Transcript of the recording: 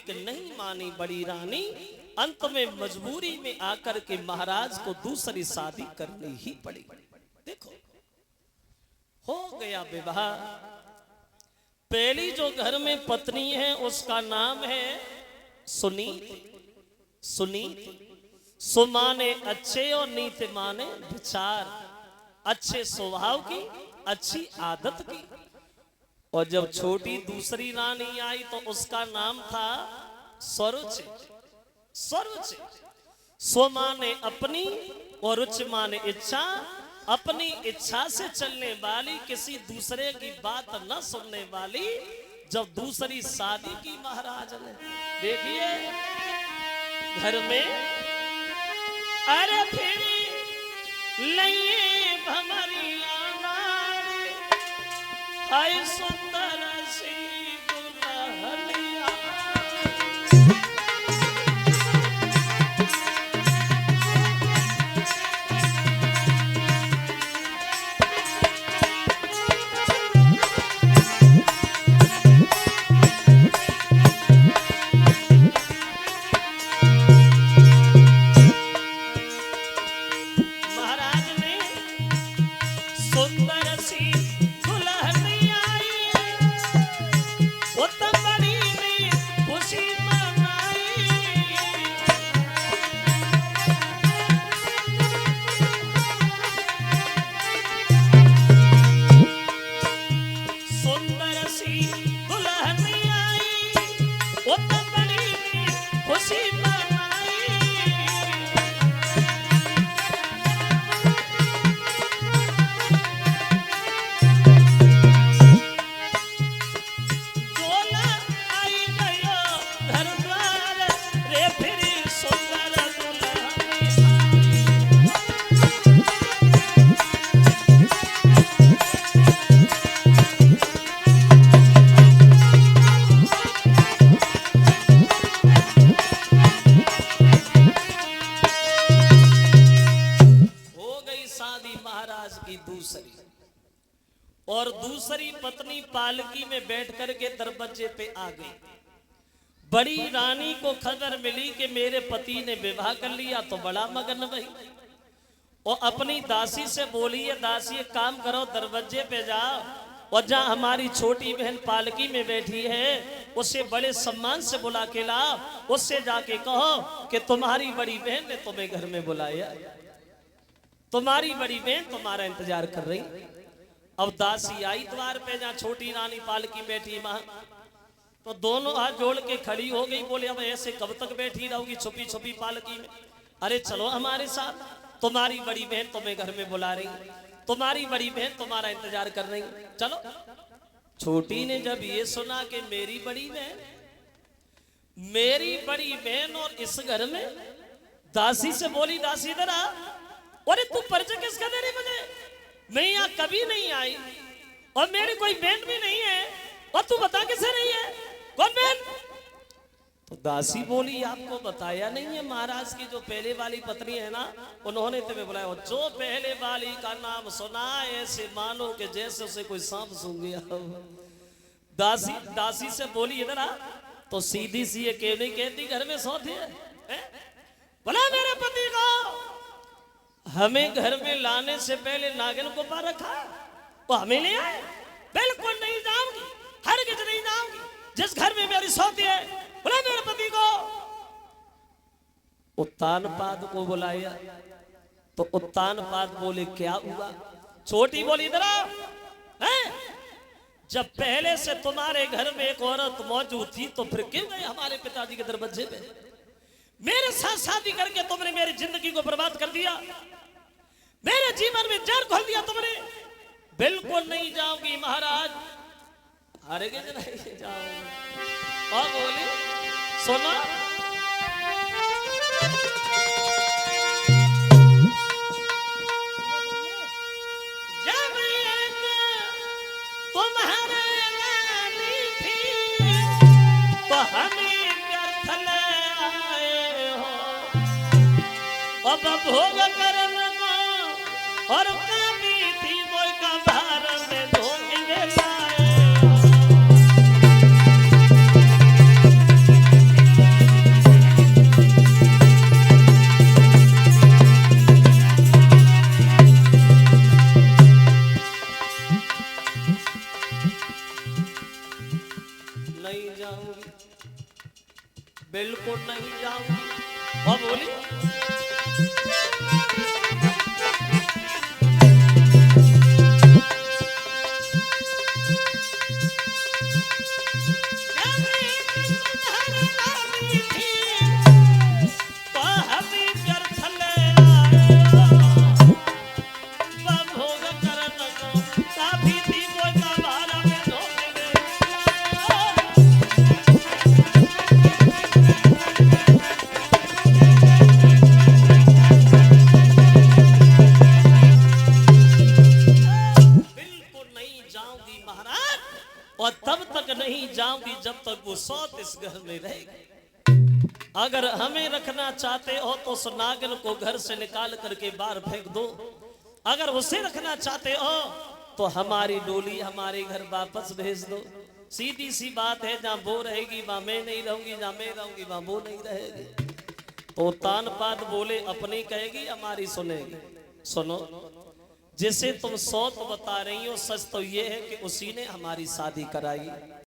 लेकिन नहीं मानी बड़ी रानी। अंत में मजबूरी में आकर के महाराज को दूसरी शादी करनी ही पड़ी। देखो हो गया विवाह। पहली जो घर में पत्नी है उसका नाम है सुनीत। सुनीत सु माने अच्छे और नीति माने विचार, अच्छे स्वभाव की, अच्छी आदत की। और जब छोटी दूसरी रानी आई तो उसका नाम था स्वरुचि। स्वरुचि स्व माने अपनी और रुचि माने इच्छा। अपनी इच्छा से चलने वाली, किसी दूसरे की बात न सुनने वाली। जब दूसरी शादी की महाराज ने, देखिए घर में अरे फिर लइए भमरिया नारी, हाय सुंदर सी दुल्हनिया। और दूसरी पत्नी पालकी में बैठ करके दरवाजे पे आ गई। बड़ी रानी को खबर मिली कि मेरे पति ने विवाह कर लिया तो बड़ा मगन भई। और अपनी दासी से बोली है, दासी एक काम करो, दरवाजे पे जाओ और जहाँ हमारी छोटी बहन पालकी में बैठी है उसे बड़े सम्मान से बुला के लाओ। उससे जाके कहो कि तुम्हारी बड़ी बहन ने तुम्हें घर में बुलाया, तुम्हारी बड़ी बहन तुम्हारा इंतजार कर रही। अब दासी आई द्वार पे जहाँ छोटी रानी पालकी बैठी वहां, तो दोनों हाथ जोड़ के खड़ी हो गई। बोले अब ऐसे कब तक बैठी रहोगी छुपी छुपी पालकी में? अरे चलो हमारे साथ, तुम्हारी बड़ी बहन तुम्हें घर में बुला रही, तुम्हारी बड़ी बहन तुम्हारा इंतजार कर रही, चलो। छोटी ने जब ये सुना कि मेरी बड़ी बहन और इस घर में, दासी से बोली, दासी इधर आ। अरे तू परिचय किसका दे रही मुझे? मैं यहाँ कभी नहीं आई और मेरी कोई बहन भी नहीं है, और तू बता किसे रही है, कौन बहन? तो दासी बोली आपको बताया नहीं है, महाराज की जो पहले वाली पत्नी है ना, उन्होंने तुम्हें बुलाया। और जो पहले वाली का नाम सुना ऐसे मानो कि जैसे उसे कोई सांप सूंघ गया। दासी से बोली इधर आ। तो सीधी सी ये क्यों नहीं कहती घर में सौती है? बोला मेरे पति को हमें घर में लाने से पहले नागिन को पा रखा, वो हमें ले आए। बिल्कुल नहीं जाऊंगी, हरगिज नहीं जाऊंगी जिस घर में मेरी सौती है। बोला मेरे पति को। उत्तानपाद को बुलाया तो उत्तानपाद बोले क्या हुआ? छोटी बोली इधर आओ। जब पहले से तुम्हारे घर में एक औरत मौजूद थी तो फिर क्यों गए हमारे पिताजी के दरवाजे पे? मेरे साथ शादी करके तुमने मेरी जिंदगी को बर्बाद कर दिया, मेरे जीवन में जहर घोल दिया तुमने। बिल्कुल नहीं जाओगी महाराज, हारेगे नहीं जाओगे। और बोली सुनो, जब एक तुम्हारे लाली थी तो हमें व्यर्थ ले आए हो। अब भोग कर्म को और कभी थी वो का भार में धोखे लाए। नहीं जाऊंगी जब तक वो सौत इस घर में रहेगी। अगर हमें रखना चाहते हो तो उस नागिन को घर से निकाल करके बाहर फेंक दो। अगर उसे रखना चाहते हो तो हमारी डोली हमारे घर वापस भेज दो। सीधी सी बात है, जहां वो रहेगी वहां मैं नहीं रहूंगी, जहां मैं रहूंगी वहां वो नहीं रहेगी। तो तानपाद बोले अपनी कहेगी हमारी सुनेगी। सुनो, जिसे तुम सौत बता रही हो सच तो ये है कि उसी ने हमारी शादी कराई।